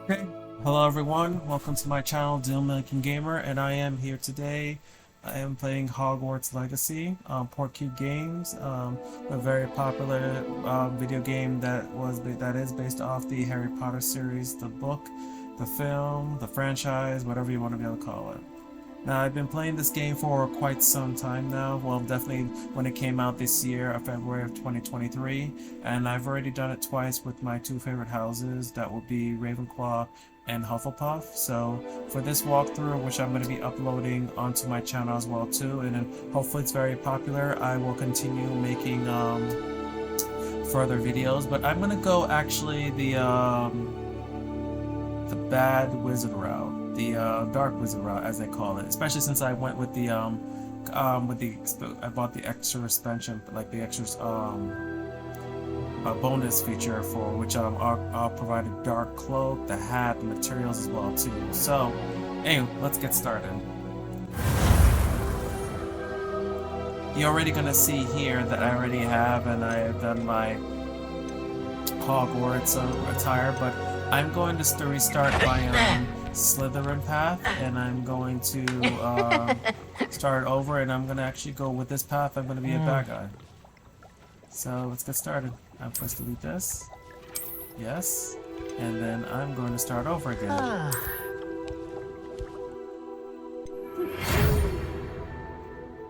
Okay. Hello everyone, welcome to my channel Dealmakingamer, and I am here today. I am playing Hogwarts Legacy, Portkey Games, a very popular video game that is based off the Harry Potter series, the book, the film, the franchise, whatever you want to be able to call it. Now, I've been playing this game for quite some time now. Well, definitely when it came out this year, February of 2023, and I've already done it twice with my two favorite houses. That would be Ravenclaw and Hufflepuff. So for this walkthrough, which I'm going to be uploading onto my channel as well too, and then hopefully it's very popular, I will continue making further videos. But I'm going to go actually the bad wizard route, the dark wizard route, as they call it. Especially since I went with the I bought the extra suspension, like the extra bonus feature for which I'll provide a dark cloak, the hat, the materials as well too. So, anyway, let's get started. You're already gonna see here that I already have, and I have done my Hogwarts attire, but I'm going to restart my Slytherin path, and I'm going to start over, and I'm going to actually go with this path. I'm going to be a bad guy. So let's get started. I'm supposed to delete this. Yes. And then I'm going to start over again.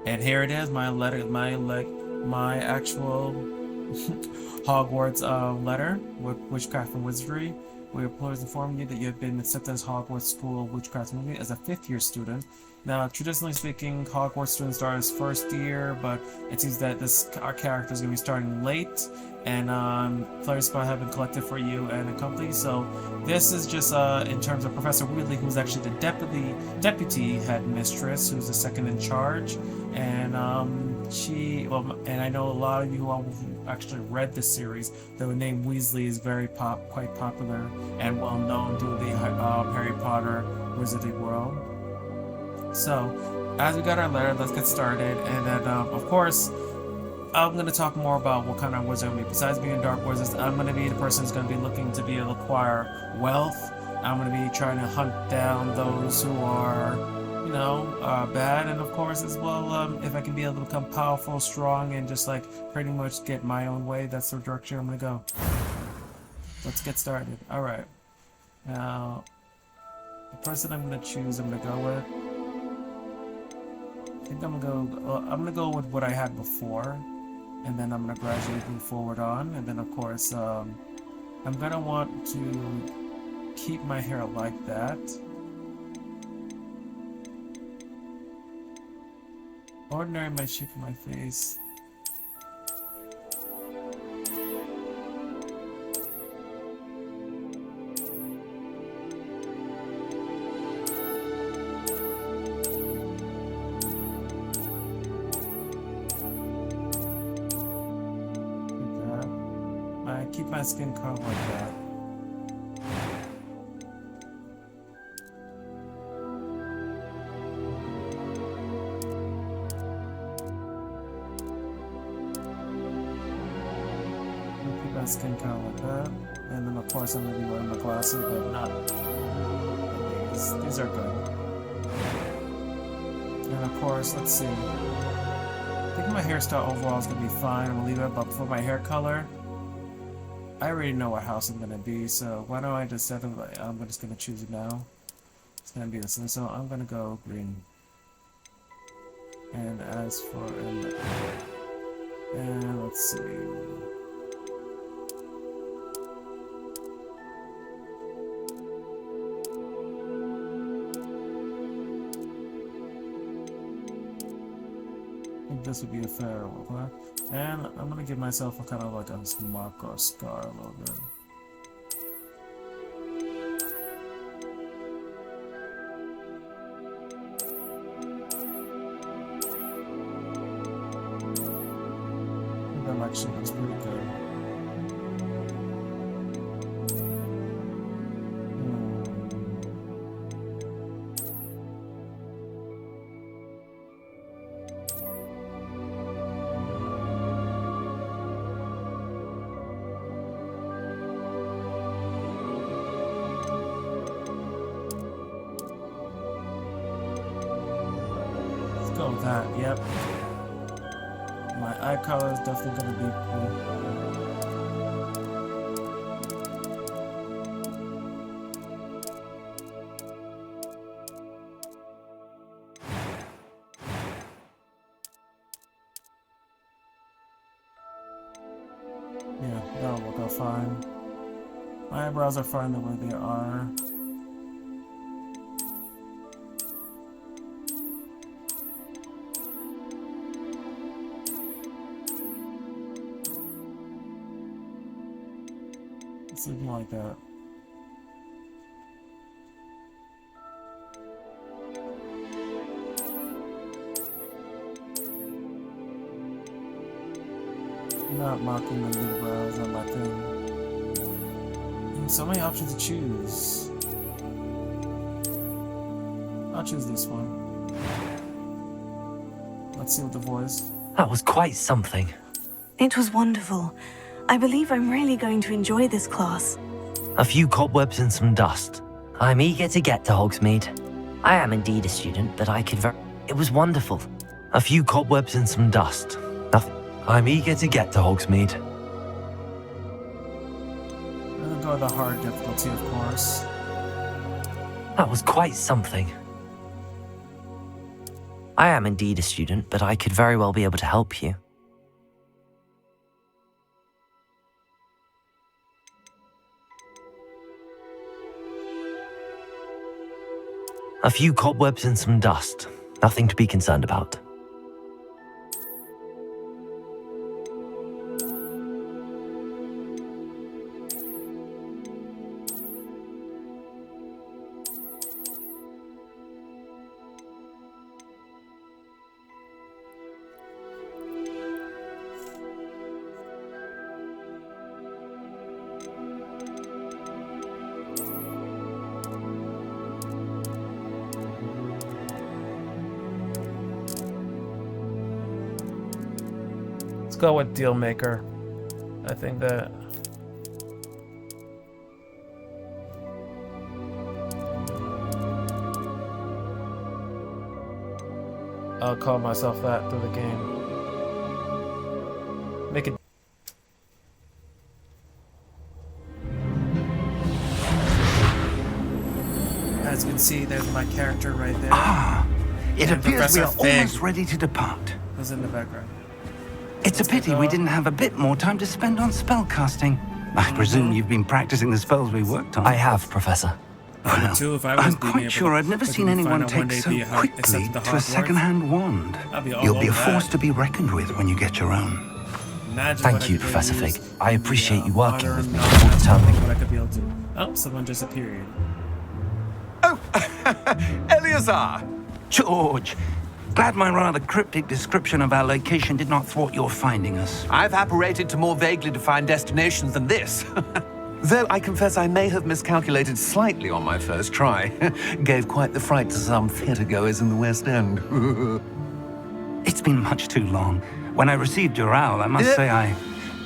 And here it is, my actual Hogwarts letter with witchcraft and wizardry. We employers inform you that you have been accepted as Hogwarts School of Witchcraft and Wizardry as a fifth-year student. Now, traditionally speaking, Hogwarts students start as first year, but it seems that our character is going to be starting late, and player spot have been collected for you and a company. So this is just in terms of Professor Weasley, who's actually the deputy head mistress, who's the second in charge, and and I know a lot of you who actually read this series. The name Weasley is quite popular and well known to the Harry Potter Wizarding world. So, as we got our letter, let's get started. And then, of course, I'm going to talk more about what kind of wizard I'm going to be. Besides being a dark wizard, I'm going to be the person who's going to be looking to be able to acquire wealth. I'm going to be trying to hunt down those who are, bad. And of course, as well, if I can be able to become powerful, strong, and just like pretty much get my own way, that's the direction I'm going to go. Let's get started. Alright. Now, the person I'm going to choose, I'm going to go with. I think I'm gonna go with what I had before, and then I'm gonna gradually move forward on, and then of course I'm gonna want to keep my hair like that. Ordinary my shape of my face. Keep my skin color like that. Keep my skin color like that. And then of course I'm going to be wearing my glasses, but not these. These are good. And of course, let's see. I think my hairstyle overall is going to be fine. I'm going to leave it, but for my hair color, I already know what house I'm gonna be, so why don't I just set them? I'm just gonna choose it now. It's gonna be this, so I'm gonna go green. And as for and let's see. I think this would be a fair one, huh? And I'm gonna give myself a kind of like a mark or a scar a little bit. That actually looks pretty good. That, yep. My eye color is definitely gonna be blue. Yeah, that'll work out fine. My eyebrows are fine the way they are. It's looking like that. Not mocking the unibrows, not my thing. So many options to choose. I'll choose this one. Let's see what the voice. That was quite something. It was wonderful. I believe I'm really going to enjoy this class. A few cobwebs and some dust. I'm eager to get to Hogsmeade. I am indeed a student, but I could It was wonderful. A few cobwebs and some dust. Nothing. I'm eager to get to Hogsmeade. I'm gonna go with the hard difficulty, of course. That was quite something. I am indeed a student, but I could very well be able to help you. A few cobwebs and some dust. Nothing to be concerned about. Let's go with Dealmaker. I think that I'll call myself that through the game. Make it. As you can see, there's my character right there. Ah, it And appears we are Professor Fig almost ready to depart. who's in the background. It's a pity we didn't have a bit more time to spend on spellcasting. I presume you've been practicing the spells we worked on. I have, Professor. Well, Too, if I was I'm being quite able sure to- I've never if seen we find anyone out one take day so be quickly accepted to to a Hogwarts, second-hand wand. I'd be all You'll be a over that. force to be reckoned with when you get your own. Imagine Thank what I you, could Professor use Fig. I appreciate the, you working modern with me knowledge all the time. of what I could be able to. Oh, someone just appeared. Oh, Eleazar! George, glad my rather cryptic description of our location did not thwart your finding us. I've apparated to more vaguely defined destinations than this. Though I confess I may have miscalculated slightly on my first try. Gave quite the fright to some theatergoers in the West End. It's been much too long. When I received your owl, I must say I...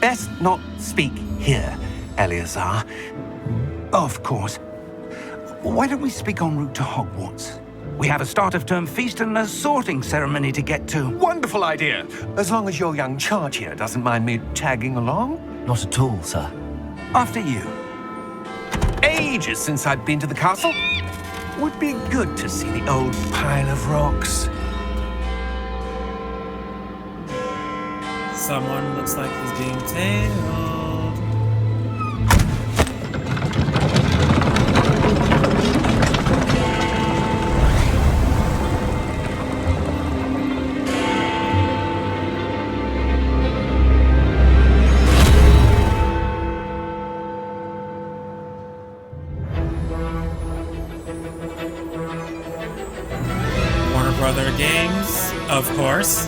Best not speak here, Eleazar. Of course. Why don't we speak en route to Hogwarts? We have a start-of-term feast and a sorting ceremony to get to. Wonderful idea! As long as your young charge here doesn't mind me tagging along. Not at all, sir. After you. Ages since I'd been to the castle. Would be good to see the old pile of rocks. Someone looks like he's being tailed. Warner Brother Games, of course.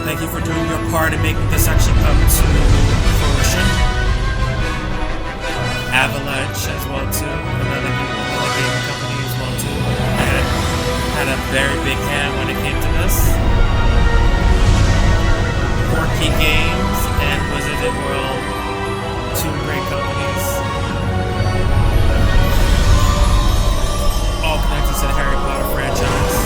Thank you for doing your part in making this actually come to fruition. Avalanche as well too, another gaming company as well too, had a very big hand when it came to this. Porky Games and Wizardry World, two great companies, all connected to the Harry Potter franchise.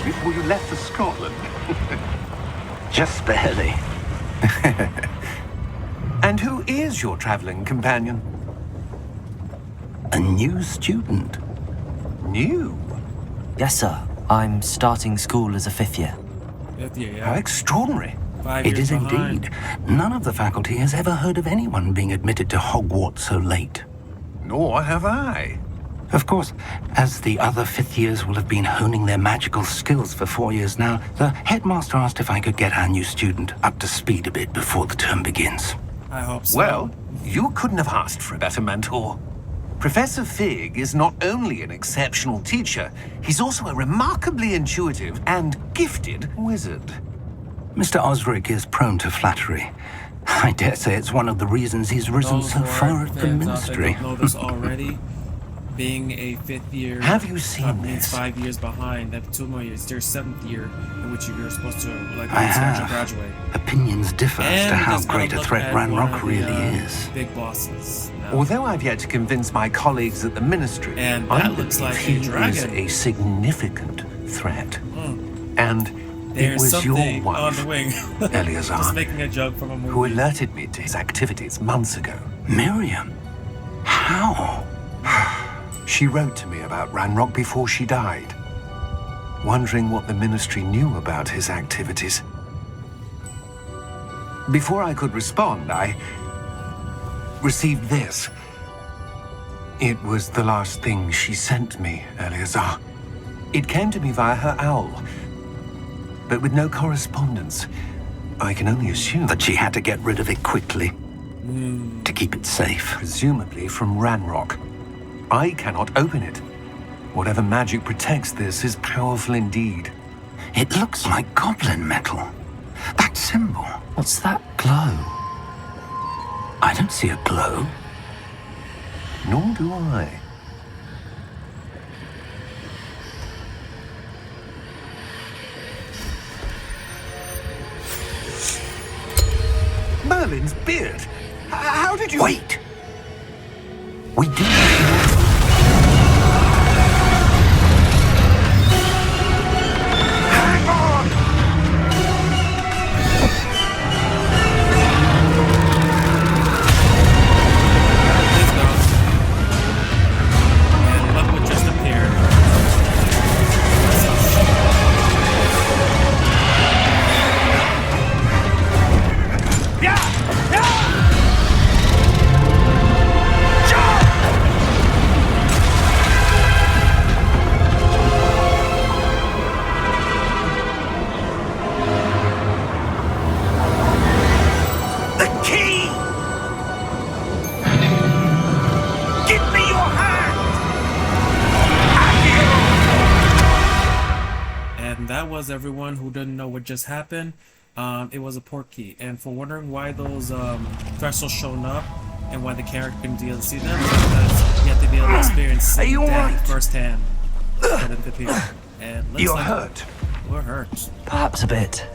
before you left for Scotland. Just barely. And who is your traveling companion? A new student. New? Yes, sir. I'm starting school as a 5th year. Yeah. How extraordinary. 5 It years is behind. indeed. None of the faculty has ever heard of anyone being admitted to Hogwarts so late. Nor have I. Of course, as the other 5th years will have been honing their magical skills for 4 years now, the headmaster asked if I could get our new student up to speed a bit before the term begins. I hope so. Well, you couldn't have asked for a better mentor. Professor Fig is not only an exceptional teacher, he's also a remarkably intuitive and gifted wizard. Mr. Osric is prone to flattery. I dare say it's one of the reasons he's risen Those so who are far at the fans out there ministry. don't know this already. Being a 5th year, Have you seen means this? 5 years behind. That 2 more years. There's 7th year in which you're supposed to I schedule have. graduate. Opinions differ as to And how just gotta great a look threat at one Ranrock of the, really is. Big bosses. now. Although I've yet to convince my colleagues at the ministry, And I that looks believe like a he is dragon. a significant threat. And it There's was your something on wife, the wing. Just Eleazar, making a joke from a movie. who alerted me to his activities months ago. Miriam? How? She wrote to me about Ranrock before she died, wondering what the ministry knew about his activities. Before I could respond, I received this. It was the last thing she sent me, Eleazar. It came to me via her owl, but with no correspondence. I can only assume That she had to get rid of it quickly to keep it safe. presumably from Ranrock. I cannot open it. Whatever magic protects this is powerful indeed. It looks like goblin metal. That symbol. What's that glow? I don't see a glow. Nor do I. Merlin's beard. How did you... Wait! We do. Hang on! Please go. And look what just appeared. The key! Give me your hand! And that was everyone who didn't know what just happened. It was a port key. And for wondering why those thresholds shown up and why the character couldn't be able to see them, because you have to be able to experience Are you that alright? firsthand. That it appeared. And looks You're like hurt. We're hurt. Perhaps a bit.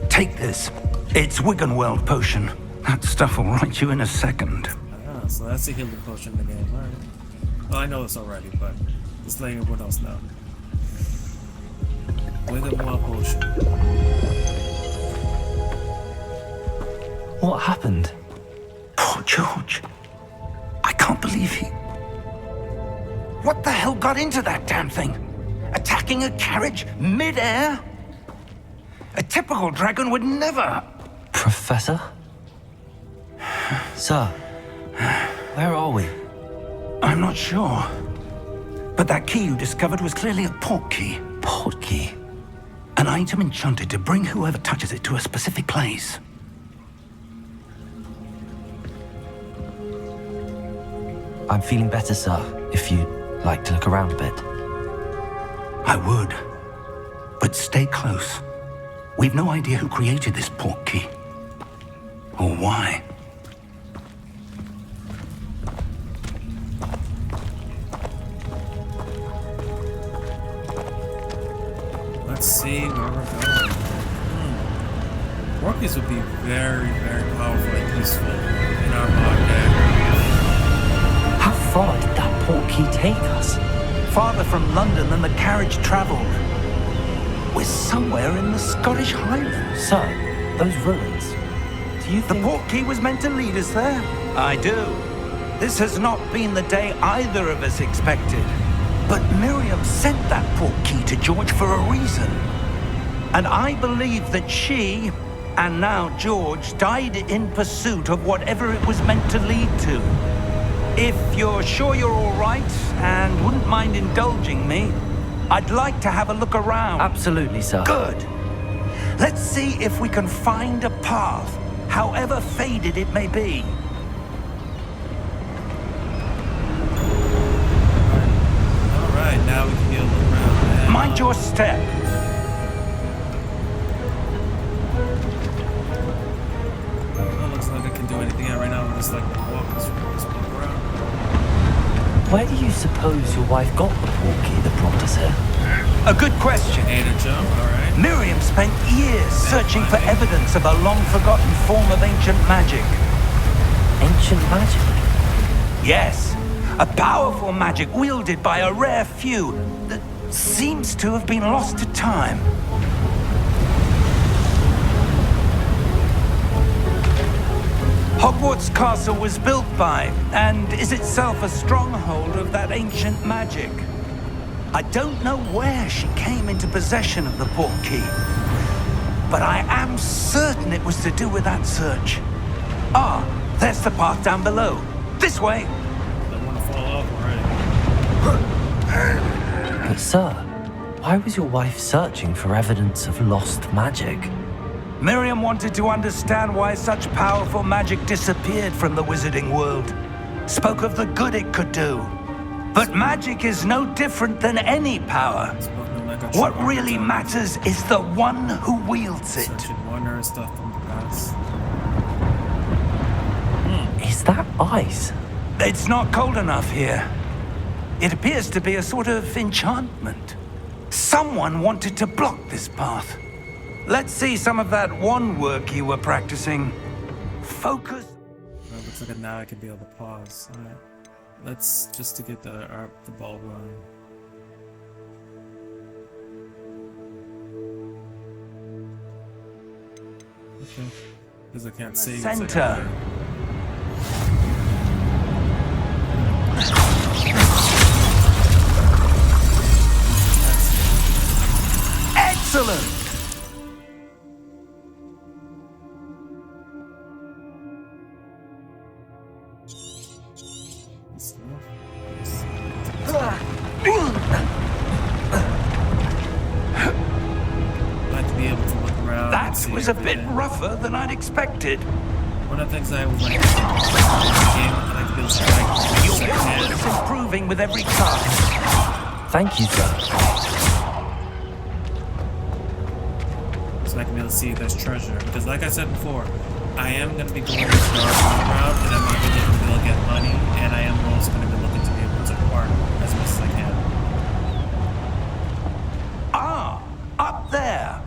Take this. It's Wiggenweld potion. That stuff will right you in a second. Ah, so that's a healing potion in the game. Alright. Well, I know this already, but just letting everyone else know. With a wild potion. What happened? Poor George. I can't believe he... What the hell got into that damn thing? Attacking a carriage mid-air? A typical dragon would never... Professor? Sir, where are we? I'm not sure. But that key you discovered was clearly a port key. Port key. An item enchanted to bring whoever touches it to a specific place. I'm feeling better, sir, if you'd like to look around a bit. I would. But stay close. We've no idea who created this port key. Or why. Let's see where we're going. Porkies would be very, very powerful and useful in our mod deck. How far did that port key take us? farther from London than the carriage travelled. We're somewhere in the Scottish Highlands. Sir, those ruins. Do you The think... portkey was meant to lead us there? I do. This has not been the day either of us expected. But Miriam sent that portkey to George for a reason. And I believe that she, and now George, died in pursuit of whatever it was meant to lead to. If you're sure you're all right and wouldn't mind indulging me, I'd like to have a look around. Absolutely, sir. Good. Let's see if we can find a path, however faded it may be. Alright, now we can get a look around. Mind your step. It looks like I can do anything right now. We're just like walk around. Where do you suppose your wife got the portkey that brought us here? A good question. Ate a jump, alright. Miriam spent years searching for evidence of a long-forgotten form of ancient magic. Ancient magic? Yes, a powerful magic wielded by a rare few that seems to have been lost to time. Hogwarts Castle was built by, and is itself a stronghold of that ancient magic. I don't know where she came into possession of the portkey, but I am certain it was to do with that search. Ah, there's the path down below. This way. Don't want to fall off already. But sir, why was your wife searching for evidence of lost magic? Miriam wanted to understand why such powerful magic disappeared from the wizarding world. Spoke of the good it could do. But magic is no different than any power. What really matters is the one who wields it. Searching wonder stuff from the past. Is that ice? It's not cold enough here. It appears to be a sort of enchantment. Someone wanted to block this path. Let's see some of that wand work you were practicing. Focus. Well, looks like now I can be able to pause. Alright. Let's just to get the ball rolling. Okay. Because I can't see. Center. Excellent. Like to be able to look around. And That see was a bit everything. rougher than I'd expected. One of the things I always like to do in this game, I like to be able to like Your secondhand. work is improving with every cast. Thank you, sir. So I can be able to see if there's treasure. Because like I said before, I am going to be going this dark route, and I'm not going to be able to get money, and I am also going to be looking to be able to acquire as much as I can. Ah, up there.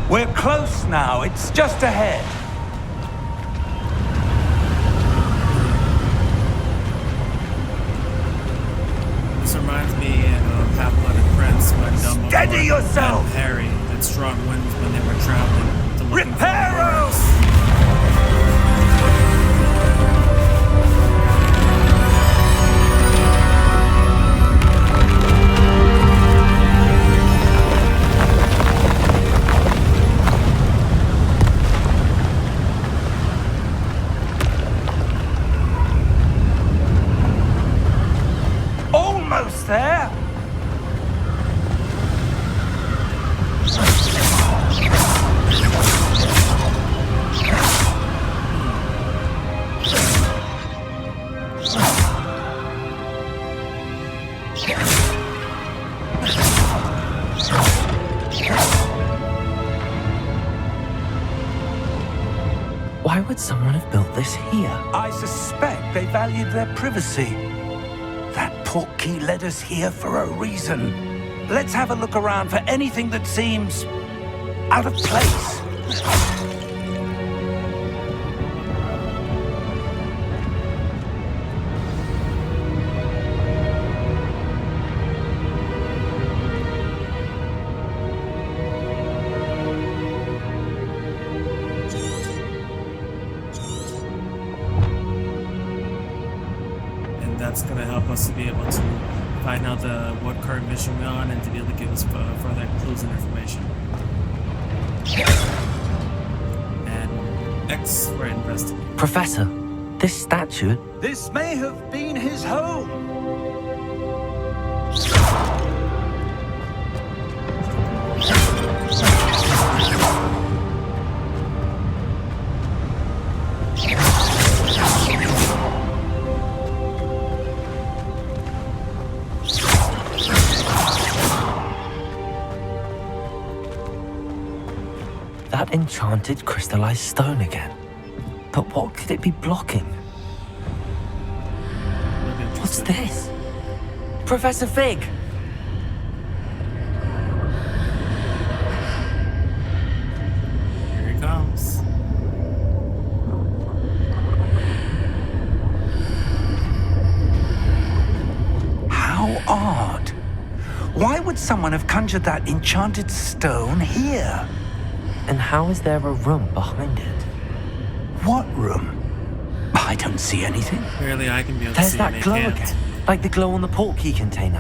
We're close now. It's just ahead. This reminds me of Half-Blooded Prince when Dumbledore Steady yourself! and Harry had strong winds when they were traveling to look for Reparo! words. Almost there. Why would someone have built this here? I suspect they valued their privacy. That portkey led us here for a reason. Let's have a look around for anything that seems out of place. that's going to help us to be able to find out what current mission we're on and to be able to give us further clues and information. And X for investigate. Professor, this statue. This may have been his home. That enchanted crystallized stone again. But what could it be blocking? What's this? Professor Fig! Here he comes. How odd. Why would someone have conjured that enchanted stone here? And how is there a room behind it? What room? I don't see anything. Clearly, I can be able to There's see that and they glow can't. again. Like the glow on the portkey container.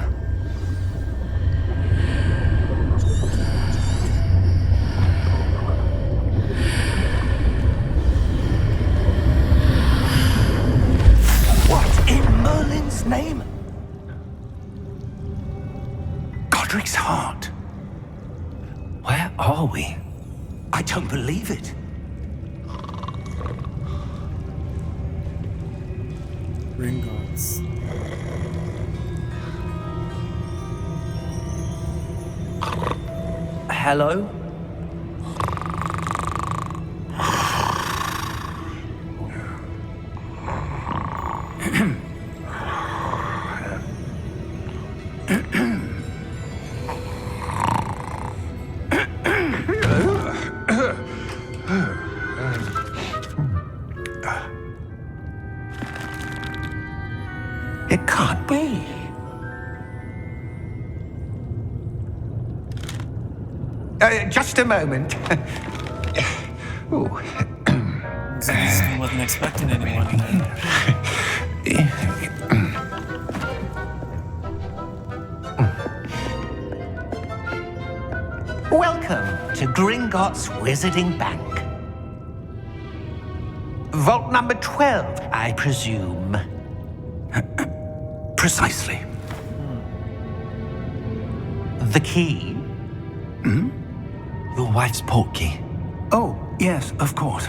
What in Merlin's name? Godric's heart. Where are we? I don't believe it. Gringotts. Hello? It can't be. Just a moment. Ooh. So I wasn't expecting anyone there. Welcome to Gringotts Wizarding Bank. Vault number 12, I presume. Precisely. The key? Your wife's portkey. Oh, yes, of course.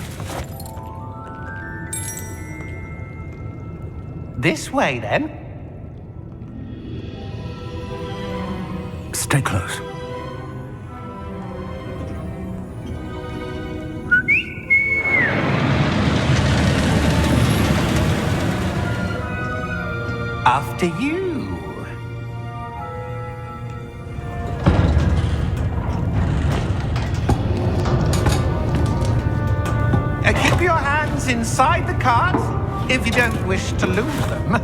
This way, then. Stay close. After you. Keep your hands inside the cart if you don't wish to lose them.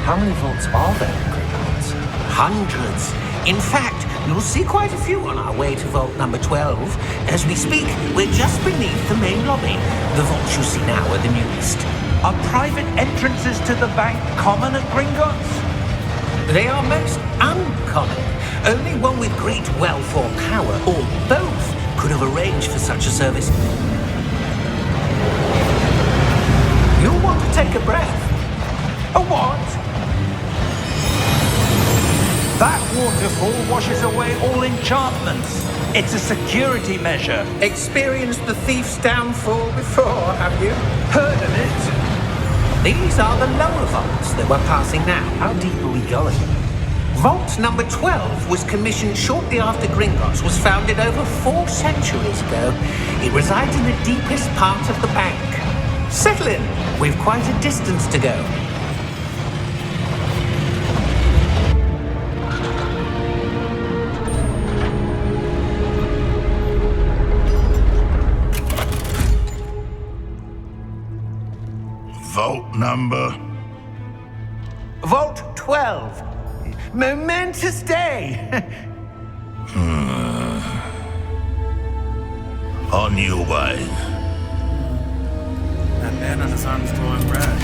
How many vaults are there in Gringotts? Hundreds. In fact, you'll see quite a few on our way to vault number 12. As we speak, we're just beneath the main lobby. The vaults you see now are the newest. Are private entrances to the bank common at Gringotts? They are most uncommon. Only one with great wealth or power, or both, could have arranged for such a service. You'll want to take a breath. A what? That waterfall washes away all enchantments. It's a security measure. Experienced the thief's downfall before, have you? Heard of it? These are the lower vaults that we're passing now. How deep are we going? Vault number 12 was commissioned shortly after Gringotts was founded over 4 centuries ago. It resides in the deepest part of the bank. Settle in. We've quite a distance to go. Vault number? Vault 12. Momentous day! On your way. That man on his arm is glowing red.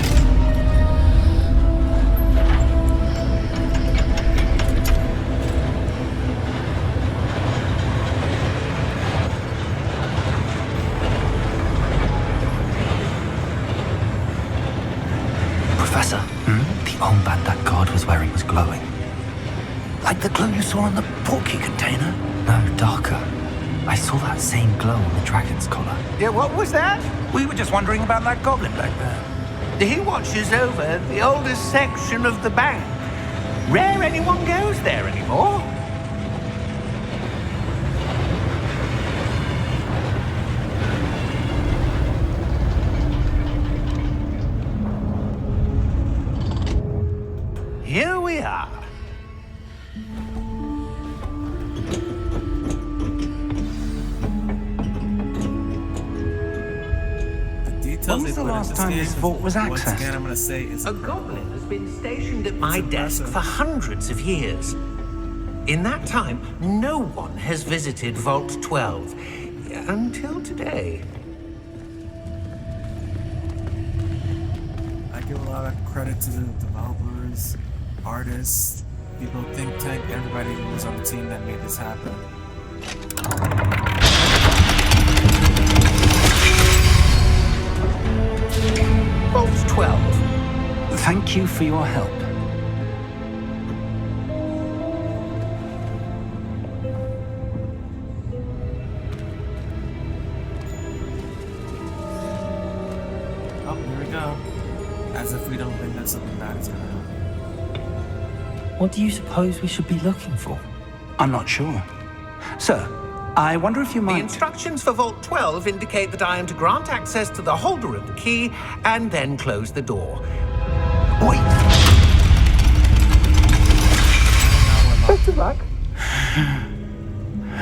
Professor, the armband that guard was wearing was glowing. Like the glow you saw on the porky container? No, darker. I saw that same glow on the dragon's collar. Yeah, what was that? We were just wondering about that goblin back there. He watches over the oldest section of the bank. Rare anyone goes there anymore. Here we are. When was the last time this vault was Once accessed? again, I'm gonna say it's A goblin has been stationed at my desk for hundreds of years. In that time, no one has visited Vault 12 until today. I give a lot of credit to the developers, artists, people, think tank, everybody who was on the team that made this happen. Vault 12. Thank you for your help. Oh, here we go. As if we don't think that something bad is gonna happen. What do you suppose we should be looking for? I'm not sure. Sir, I wonder if you The might... instructions for Vault 12 indicate that I am to grant access to the holder of the key and then close the door. Wait! Best of luck.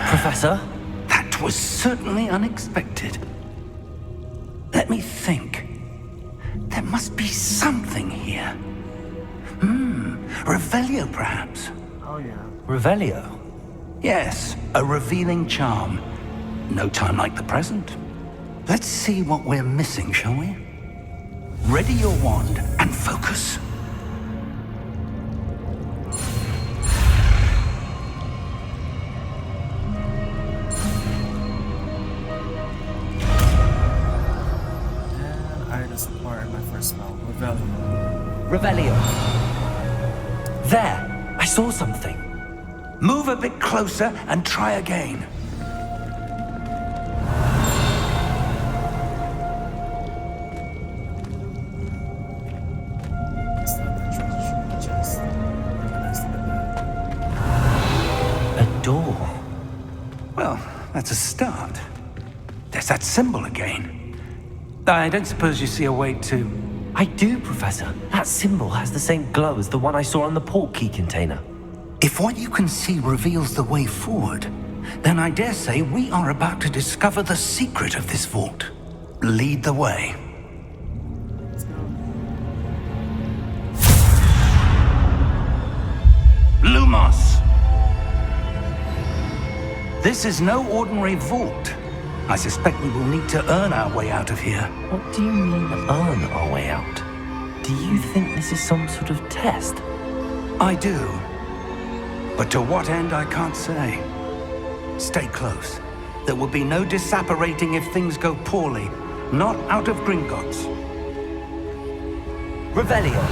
Professor? That was certainly unexpected. Let me think. There must be something here. Revelio, perhaps? Oh yeah. Revelio? Yes, a revealing charm. No time like the present. Let's see what we're missing, shall we? Ready your wand and focus. And I just acquired my first spell, Revelio. Revelio. There! I saw something. Move a bit closer and try again. It's not that treasure chest. Nice to get A door. Well, that's a start. There's that symbol again. I don't suppose you see a way to... I do, Professor. That symbol has the same glow as the one I saw on the port key container. If what you can see reveals the way forward, then I dare say we are about to discover the secret of this vault. Lead the way. Lumos! This is no ordinary vault. I suspect we will need to earn our way out of here. What do you mean, earn our way out? Do you think this is some sort of test? I do. But to what end, I can't say. Stay close. There will be no disapparating if things go poorly. Not out of Gringotts. Revelio.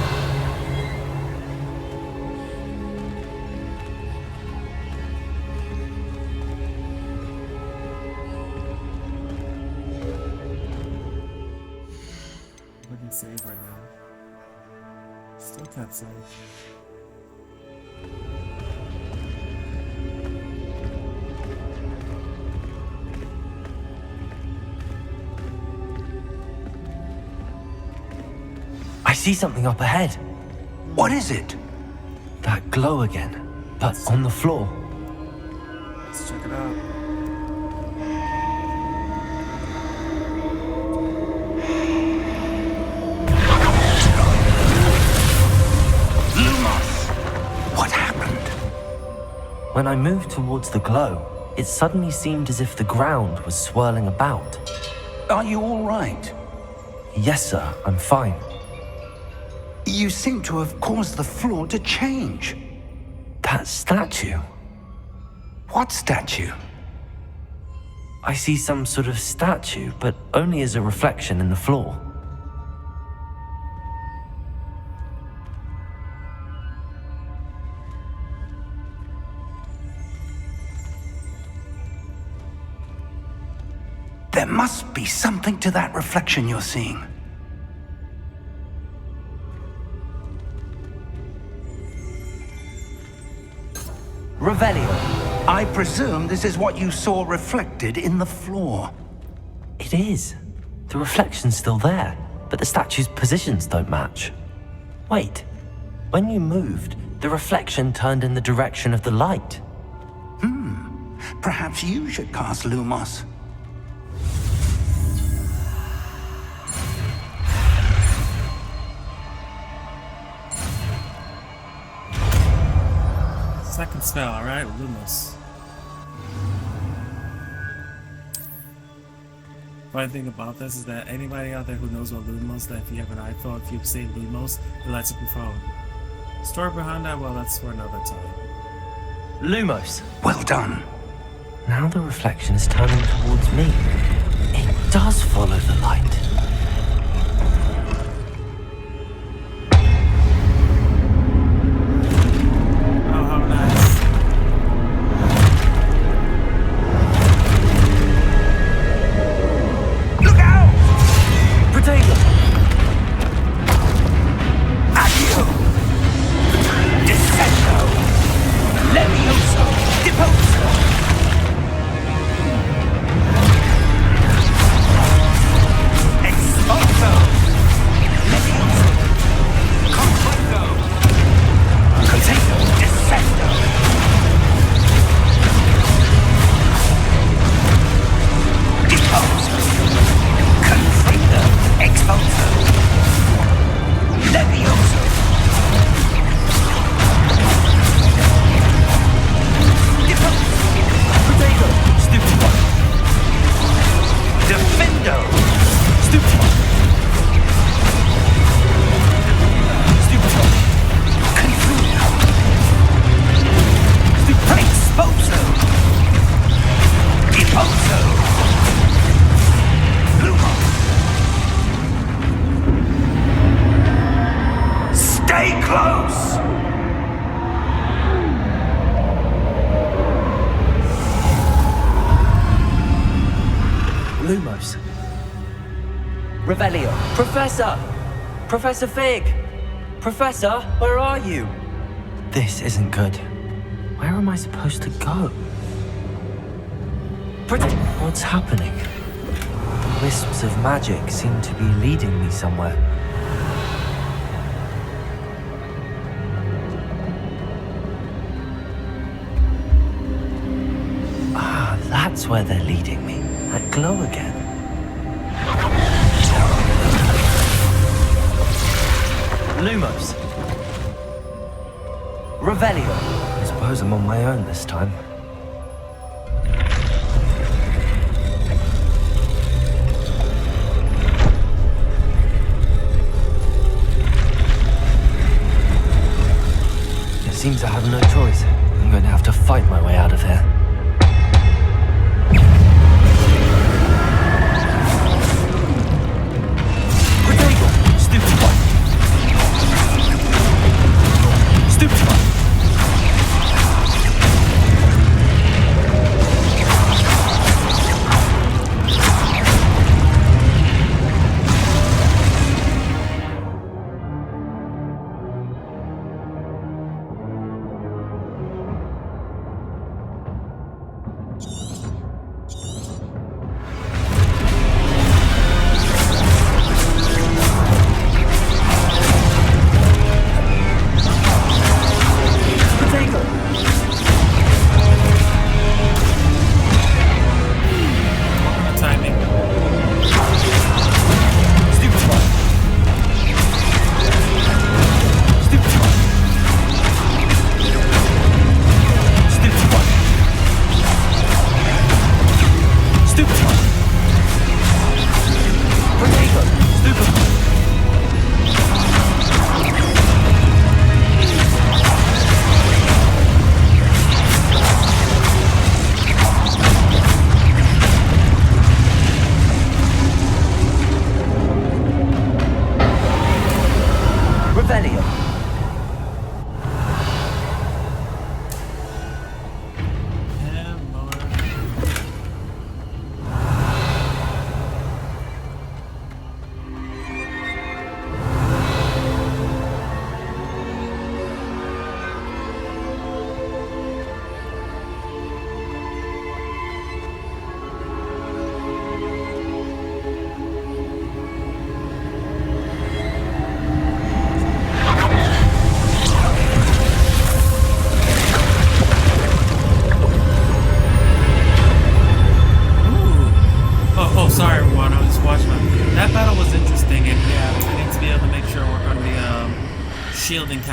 We can save right now. Still can't save. I see something up ahead. What is it? That glow again, but on the floor. Let's check it out. Lumos! What happened? When I moved towards the glow, it suddenly seemed as if the ground was swirling about. Are you all right? Yes, sir, I'm fine. You seem to have caused the floor to change. That statue? What statue? I see some sort of statue, but only as a reflection in the floor. There must be something to that reflection you're seeing. Revelio. I presume this is what you saw reflected in the floor. It is. The reflection's still there, but the statue's positions don't match. Wait. When you moved, the reflection turned in the direction of the light. Perhaps you should cast Lumos. Second spell, alright, Lumos. Funny thing about this is that anybody out there who knows what Lumos, that if you have an iPhone, if you say Lumos, it lights up your phone. Story behind that, well, that's for another time. Lumos. Well done. Now the reflection is turning towards me. It does follow the light. Oh, how nice. Look out! Protego! Accio! Descendo! Levioso! Deposo! Exposo! Levioso! Conflicto! Contago! Descendo! Deposo! Conflicto! Exposo! Levioso! Protego! Stupid one! Defendo! Stupid one! Stupid one! Confuso! Exposo! Deposo! Lumos! Stay close! Lumos. Revelio. Professor! Professor Fig! Professor, where are you? This isn't good. Where am I supposed to go? What's happening? The wisps of magic seem to be leading me somewhere. Ah, that's where they're leading me. That glow again. Lumos. Revelio. I suppose I'm on my own this time. It seems I have no choice. I'm going to have to fight my way out of here. Stupid one! Stupid one!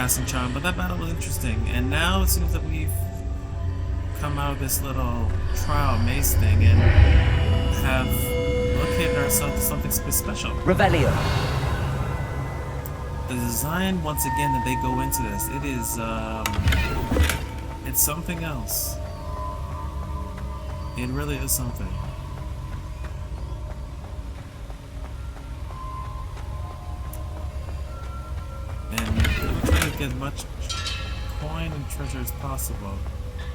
passing charm, but that battle was interesting. And now it seems that we've come out of this little trial maze thing and have located ourselves to something special. Revelio. The design, once again, that they go into this, it is, it's something else. It really is something. And I'm trying to get as much coin and treasure as possible,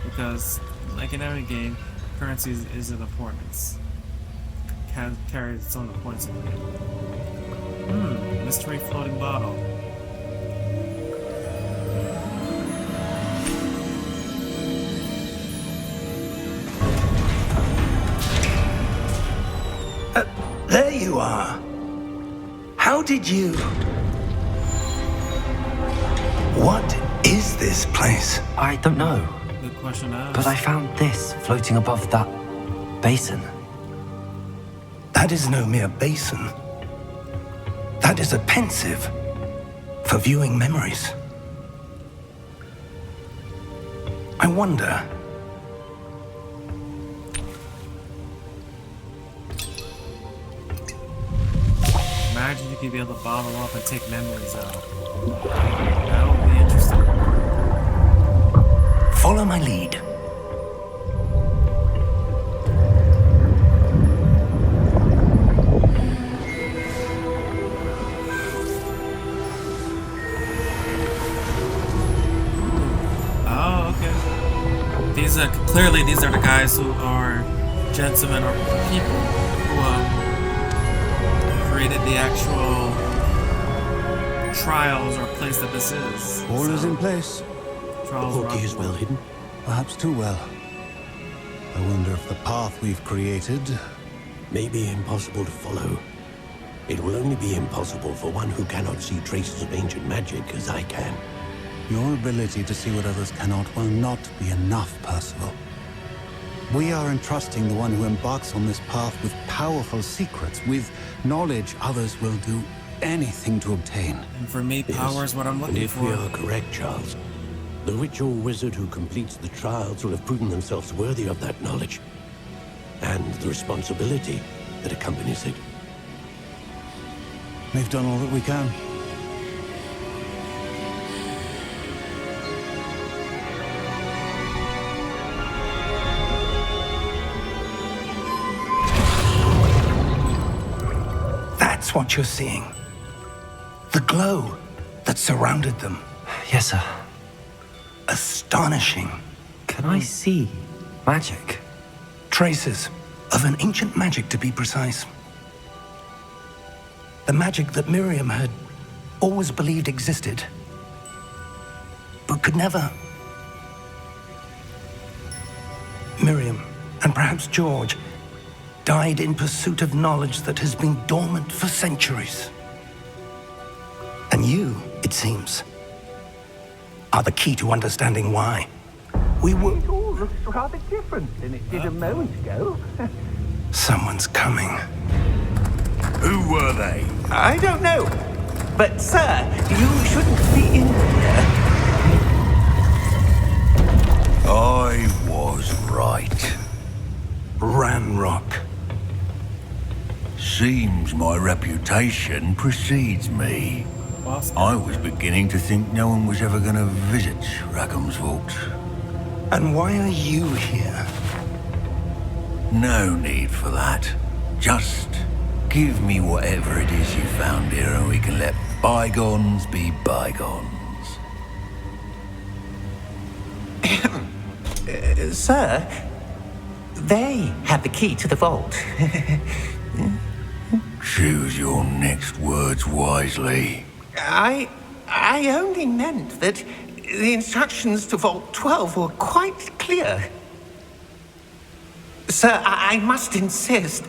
because, like in every game, currency is of importance. Carries its own importance in the game. Mystery floating bottle. There you are. How did you... What is this place? I don't know, Good question to ask. but I found this floating above that basin. That is no mere basin. That is a pensive for viewing memories. I wonder... Imagine you could be able to bottle up and take memories out. That would be interesting. Follow my lead. Oh, okay. Clearly these are the guys who are gentlemen or people who created the actual trials or place that this is. All is in place. Trials Porky is well hidden. Perhaps too well. I wonder if the path we've created... May be impossible to follow. It will only be impossible for one who cannot see traces of ancient magic as I can. Your ability to see what others cannot will not be enough, Percival. We are entrusting the one who embarks on this path with powerful secrets, with knowledge others will do anything to obtain. And for me, power is what I'm And looking if we for. are correct, Charles, the witch or wizard who completes the trials will have proven themselves worthy of that knowledge and the responsibility that accompanies it. We've done all that we can. That's what you're seeing. The glow that surrounded them. Yes, sir. Astonishing. Can I see magic? Traces of an ancient magic, to be precise. The magic that Miriam had always believed existed, but could never. Miriam, and perhaps George, died in pursuit of knowledge that has been dormant for centuries. And you, it seems, are the key to understanding why. We were... It all looks rather different than it did a moment ago. Someone's coming. Who were they? I don't know. But, sir, you shouldn't be in here. I was right. Ranrock. Seems my reputation precedes me. Boss. I was beginning to think no one was ever going to visit Rackham's Vault. And why are you here? No need for that. Just give me whatever it is you found here and we can let bygones be bygones. Sir, they have the key to the vault. Choose your next words wisely. I only meant that the instructions to Vault 12 were quite clear. Sir, I must insist.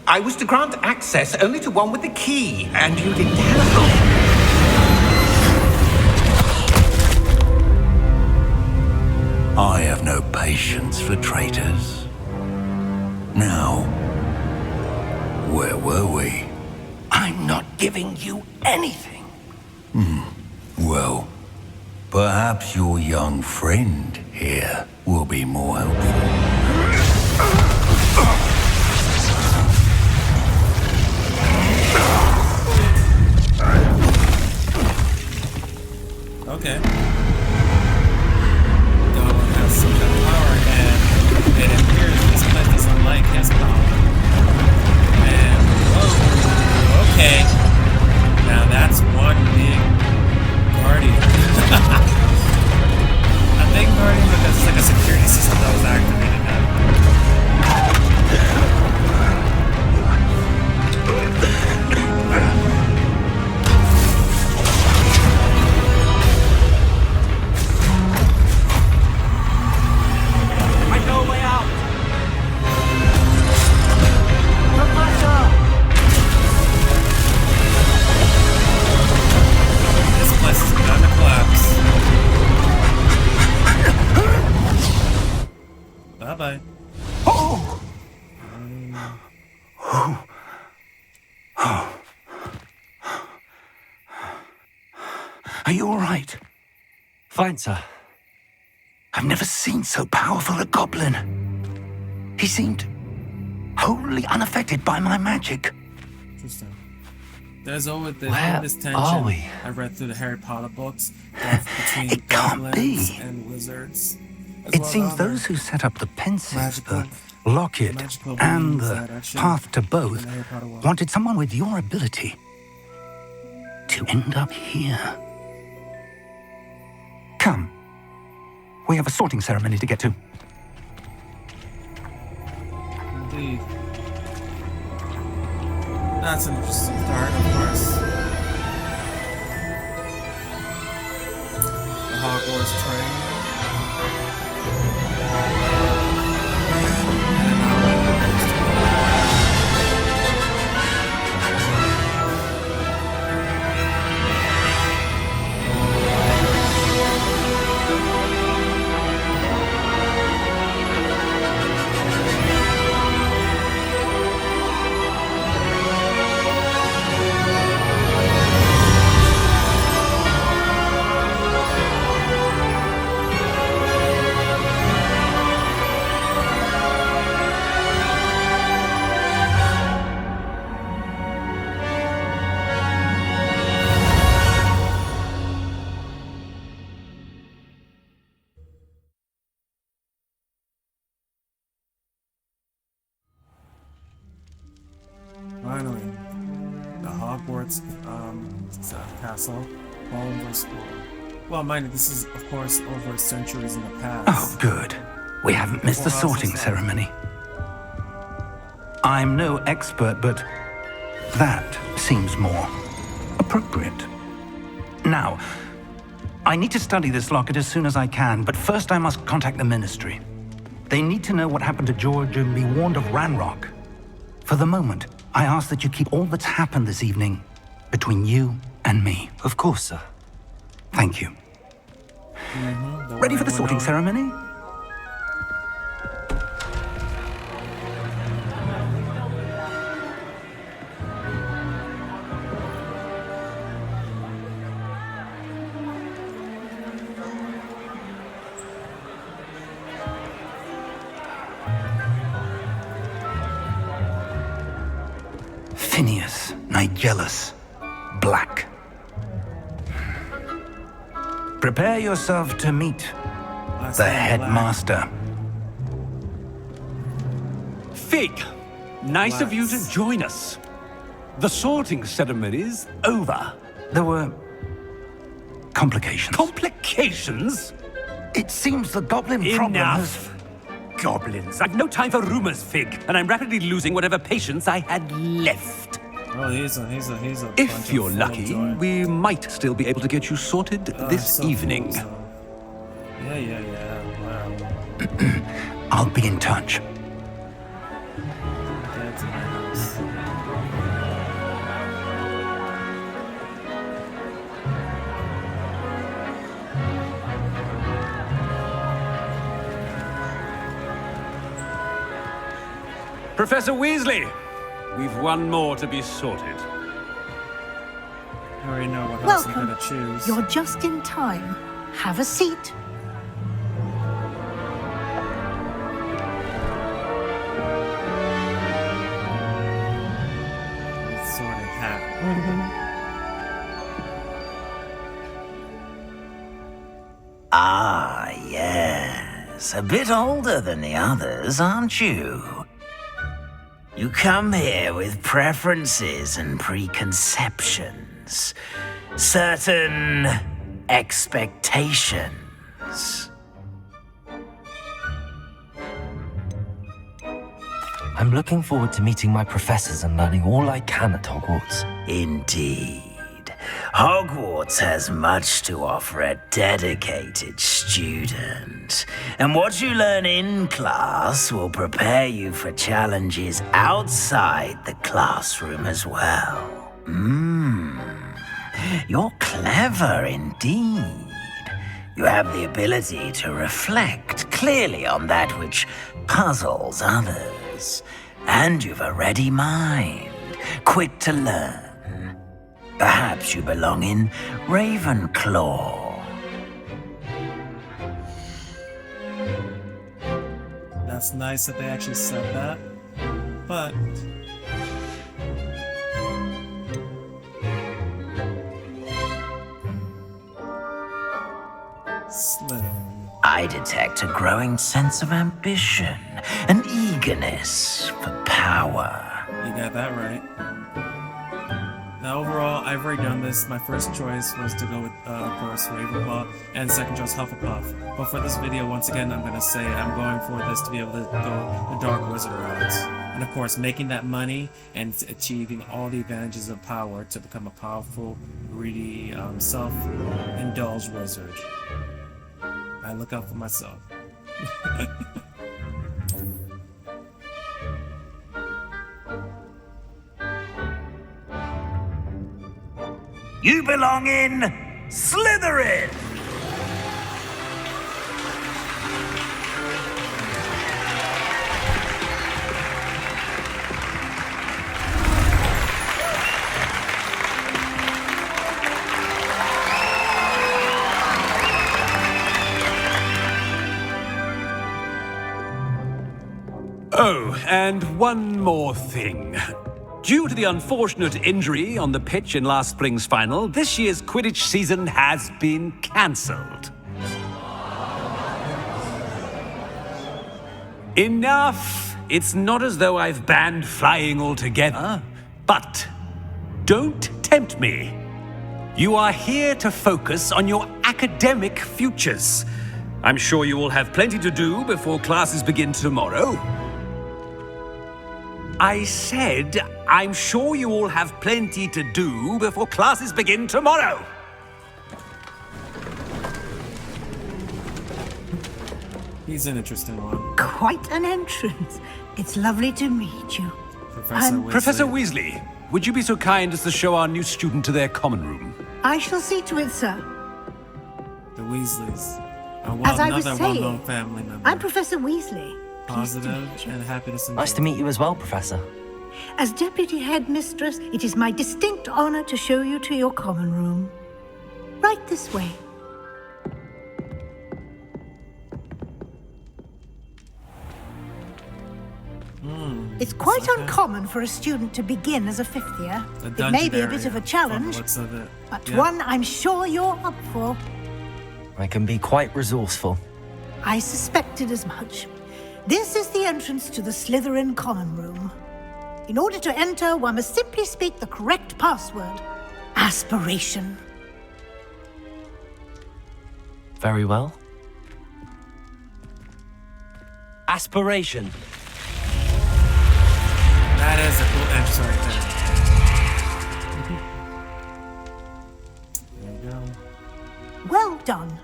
I was to grant access only to one with the key, and you didn't have... I have no patience for traitors. Now, where were we? I'm not giving you anything. Well, Perhaps your young friend here will be more helpful. Okay. Goblin has some kind of power, and it appears this place doesn't like his power. And, whoa, okay. Now that's one big guardian. I'm thinking guardian because it's like a security system that was activated now. Bye-bye. Oh! Are you all right? Fine, sir. I've never seen so powerful a goblin. He seemed wholly unaffected by my magic. Interesting. There's always Where this tension. are we? I read through the Harry Potter books between It can't goblins be. and wizards. It seems those who set up the pensive, the locket, magical and beings the that actually path to both in the Harry Potter world. wanted someone with your ability to end up here. Come. We have a sorting ceremony to get to. Indeed. That's an interesting start, of course. The Hogwarts train. Finally, the Hogwarts castle, home for school. Well, mind you, this is, of course, over centuries in the past. Oh, good. We haven't missed the sorting ceremony. I'm no expert, but that seems more appropriate. Now, I need to study this locket as soon as I can, but first I must contact the Ministry. They need to know what happened to George and be warned of Ranrock. For the moment, I ask that you keep all that's happened this evening between you and me. Of course, sir. Thank you. Ready for the sorting ceremony? Phineas, Nigellus, Black. Prepare yourself to meet the headmaster. Fig, nice of you to join us. The sorting ceremony's over. There were complications. Complications? It seems the goblin problem has... Enough. Goblins. I've no time for rumors, Fig, and I'm rapidly losing whatever patience I had left. Oh, he's a If you're lucky, we might still be able to get you sorted this evening. Yeah. Wow. I'll be in touch. That's nice. Professor Weasley, we've one more to be sorted. I already know what house I'm Welcome. gonna choose. You're just in time. Have a seat. Sort of hat. Ah, yes. A bit older than the others, aren't you? You come here with preferences and preconceptions. Certain expectations. I'm looking forward to meeting my professors and learning all I can at Hogwarts. Indeed. Hogwarts has much to offer a dedicated student. And what you learn in class will prepare you for challenges outside the classroom as well. You're clever indeed. You have the ability to reflect clearly on that which puzzles others. And you've a ready mind, quick to learn. Perhaps you belong in Ravenclaw. That's nice that they actually said that. But Slytherin. I detect a growing sense of ambition, an eagerness for power. You got that right. Now overall, I've already done this. My first choice was to go with, of course, Ravenclaw, and second choice Hufflepuff. But for this video, once again, I'm gonna say I'm going for this to be able to go the Dark Wizard route. And of course, making that money and achieving all the advantages of power to become a powerful, greedy, self-indulged wizard. I look out for myself. You belong in Slytherin! Oh, and one more thing. Due to the unfortunate injury on the pitch in last spring's final, this year's Quidditch season has been cancelled. Enough! It's not as though I've banned flying altogether, but don't tempt me. You are here to focus on your academic futures. I'm sure you will have plenty to do before classes begin tomorrow. I said, I'm sure you all have plenty to do before classes begin tomorrow. He's an interesting one. Quite an entrance. It's lovely to meet you. Professor Weasley, would you be so kind as to show our new student to their common room? I shall see to it, sir. The Weasleys. As I was Another saying, well-known family member. I'm Professor Weasley. Positive and happy to see you. Nice to meet you as well, Professor. As Deputy Headmistress, it is my distinct honor to show you to your common room. Right this way. It's quite uncommon for a student to begin as a fifth year. It may be a bit of a challenge, but one I'm sure you're up for. I can be quite resourceful. I suspected as much. This is the entrance to the Slytherin common room. In order to enter, one must simply speak the correct password. Aspiration. Very well. Aspiration. That is a cool entrance right there. There you go. Well done.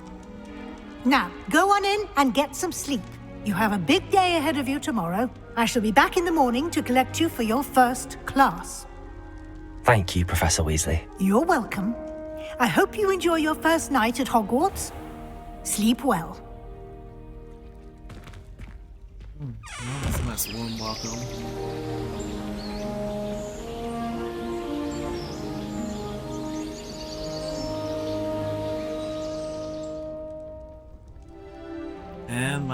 Now, go on in and get some sleep. You have a big day ahead of you tomorrow. I shall be back in the morning to collect you for your first class. Thank you, Professor Weasley. You're welcome. I hope you enjoy your first night at Hogwarts. Sleep well. That's a nice warm welcome.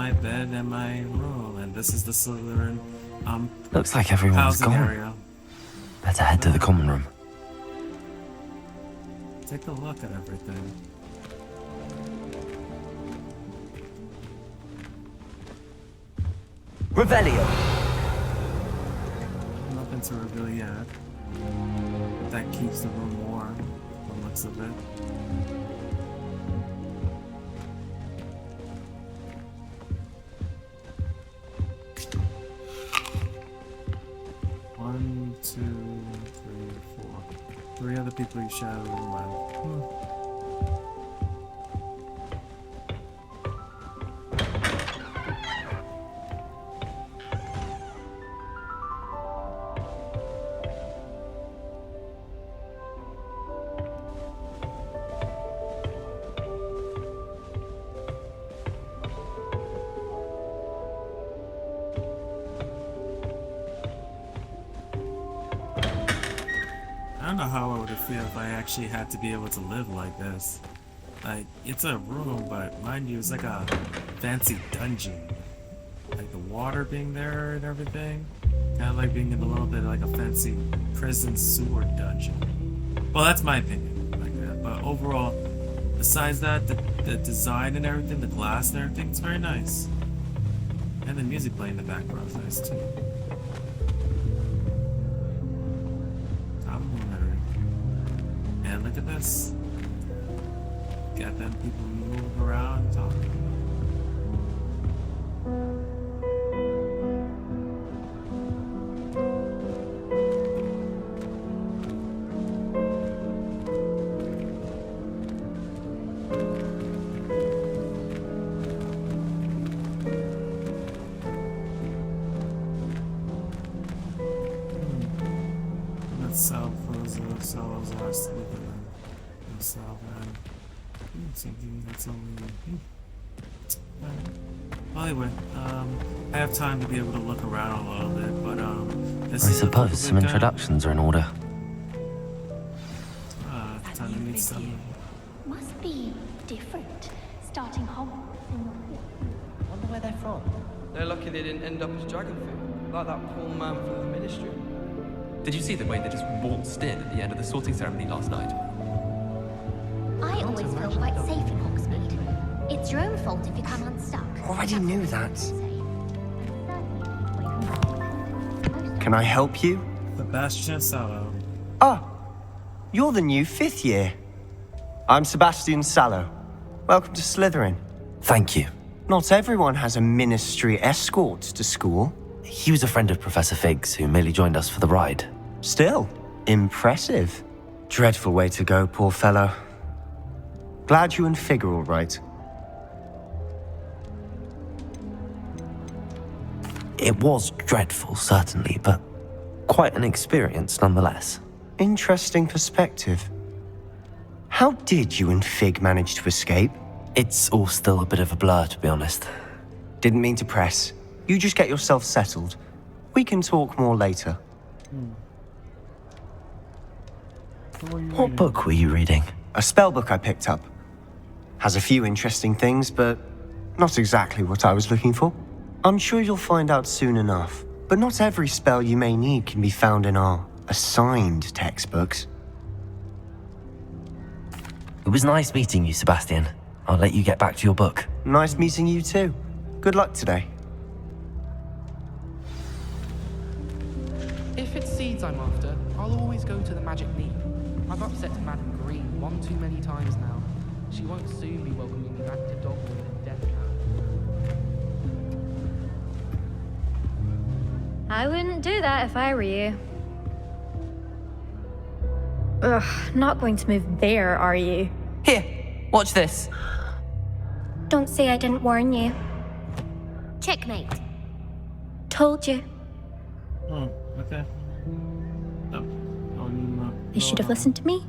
my bed and my room, and this is the Slytherin Looks like everyone's housing gone. area. Better head to the common room. Take a look at everything. Revelio. Nothing to reveal yet. That keeps the room warm, from the looks of it. One, two, three, four. 3 other people you shadowed left. I don't know how I would feel if I actually had to be able to live like this. Like, it's a room, but mind you, it's like a fancy dungeon. Like the water being there and everything. Kind of like being in a little bit like a fancy prison sewer dungeon. Well, that's my opinion. Like that. But overall, besides that, the design and everything, the glass and everything, it's very nice. And the music playing in the background is nice too. And look at this. Got them people moving around and talking. Let's sell those cells are Slytherin himself, and something that's only. Well, anyway, I have time to be able to look around a little bit, but this I is suppose some introductions are in order. Time to meet some. Must be different. Starting Hogwarts in your fifth. Wonder where they're from. They're lucky they didn't end up as dragonfoot, like that poor man from the ministry. Did you see the way they just waltzed in at the end of the sorting ceremony last night? I always feel quite safe in Hogsmeade. It's your own fault if you come unstuck. Already knew that. Can I help you? Sebastian Sallow. Ah, you're the new 5th year. I'm Sebastian Sallow. Welcome to Slytherin. Thank you. Not everyone has a ministry escort to school. He was a friend of Professor Fig's who merely joined us for the ride. Still, impressive. Dreadful way to go, poor fellow. Glad you and Fig are all right. It was dreadful, certainly, but quite an experience nonetheless. Interesting perspective. How did you and Fig manage to escape? It's all still a bit of a blur, to be honest. Didn't mean to press. You just get yourself settled. We can talk more later. What book were you reading? A spellbook I picked up. Has a few interesting things, but not exactly what I was looking for. I'm sure you'll find out soon enough. But not every spell you may need can be found in our assigned textbooks. It was nice meeting you, Sebastian. I'll let you get back to your book. Nice meeting you too. Good luck today. If it's seeds I'm after, I'll always go to the magic neep. I've upset Madam Green one too many times now. She won't soon be welcoming me back to Dogwood and Death I wouldn't do that if I were you. Ugh, not going to move there, are you? Here, watch this. Don't say I didn't warn you. Checkmate. Told you. Oh, okay. You should have listened to me.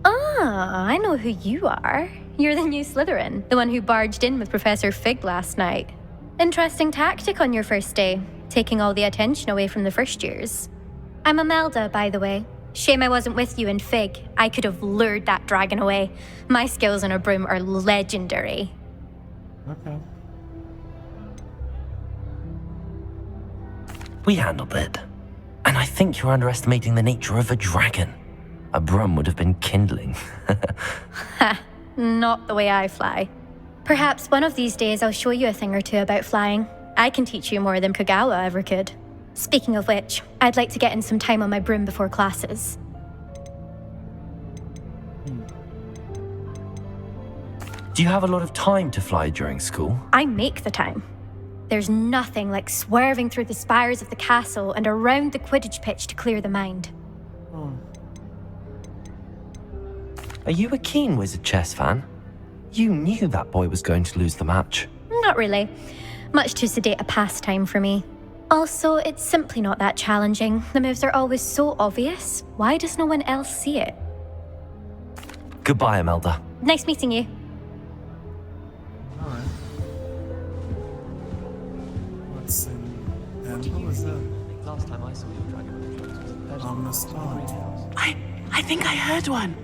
Ah, I know who you are. You're the new Slytherin, the one who barged in with Professor Fig last night. Interesting tactic on your first day, taking all the attention away from the first years. I'm Imelda, by the way. Shame I wasn't with you in Fig. I could have lured that dragon away. My skills on a broom are legendary. Okay. We handled it. And I think you're underestimating the nature of a dragon. A broom would have been kindling. Ha, not the way I fly. Perhaps one of these days I'll show you a thing or two about flying. I can teach you more than Kagawa ever could. Speaking of which, I'd like to get in some time on my broom before classes. Do you have a lot of time to fly during school? I make the time. There's nothing like swerving through the spires of the castle and around the Quidditch pitch to clear the mind. Are you a keen Wizard chess fan? You knew that boy was going to lose the match. Not really. Much too sedate a pastime for me. Also, it's simply not that challenging. The moves are always so obvious. Why does no one else see it? Goodbye, Imelda. Nice meeting you. Alright. Let's see. And what was that? Last time I saw your dragon with the was On the spot. I think I heard one.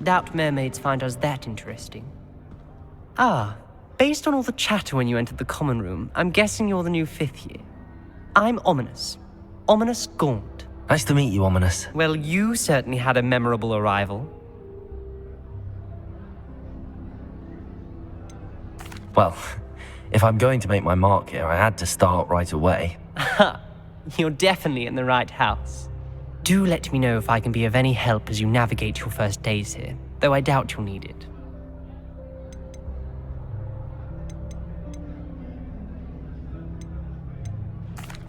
Doubt mermaids find us that interesting. Ah, based on all the chatter when you entered the common room, I'm guessing you're the new 5th year. I'm Ominous. Ominous Gaunt. Nice to meet you, Ominous. Well, you certainly had a memorable arrival. Well, if I'm going to make my mark here, I had to start right away. Ha! You're definitely in the right house. Do let me know if I can be of any help as you navigate your first days here, though I doubt you'll need it.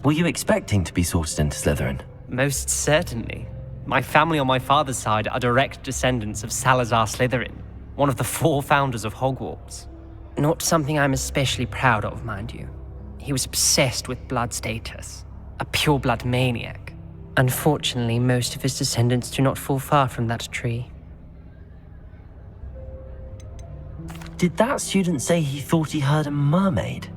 Were you expecting to be sorted into Slytherin? Most certainly. My family on my father's side are direct descendants of Salazar Slytherin, one of the 4 founders of Hogwarts. Not something I'm especially proud of, mind you. He was obsessed with blood status, a pure-blood maniac. Unfortunately, most of his descendants do not fall far from that tree. Did that student say he thought he heard a mermaid?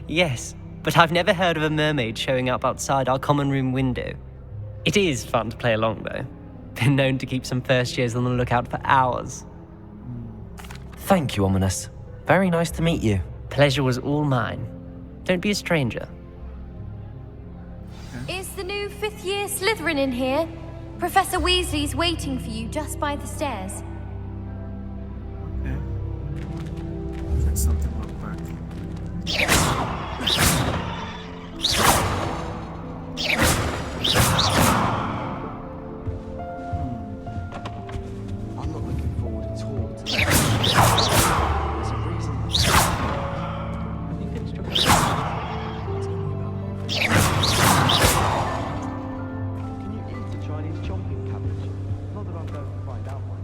Yes, but I've never heard of a mermaid showing up outside our common room window. It is fun to play along, though. Been known to keep some first years on the lookout for hours. Thank you, Ominous. Very nice to meet you. Pleasure was all mine. Don't be a stranger. Is the new 5th year Slytherin in here? Professor Weasley's waiting for you just by the stairs. Okay. Check something real quick. I'm not looking forward at all to that. There's a reason. Have you finished your Can you eat the Chinese chomping cabbage? Not that I'm going to find out one.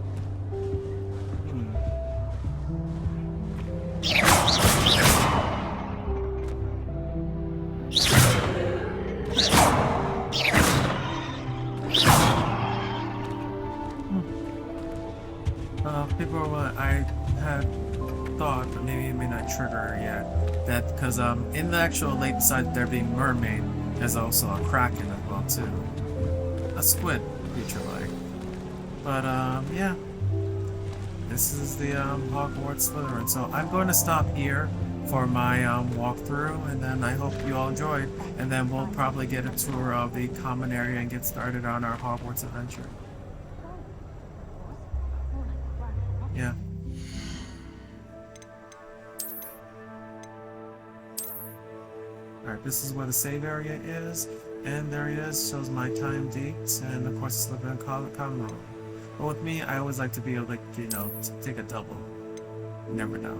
People were, I had thought, but maybe it may not trigger yet, that because in the actual lake, besides there being mermaid, there's also a kraken as well too, a squid creature like. But yeah, this is the Hogwarts Slytherin. So I'm going to stop here for my walkthrough, and then I hope you all enjoyed, and then we'll probably get a tour of the common area and get started on our Hogwarts adventure. Yeah. Alright, this is where the save area is, and there he is, shows my time, dates, and of course it's living in common. But with me, I always like to be able to, you know, take a double. You never know.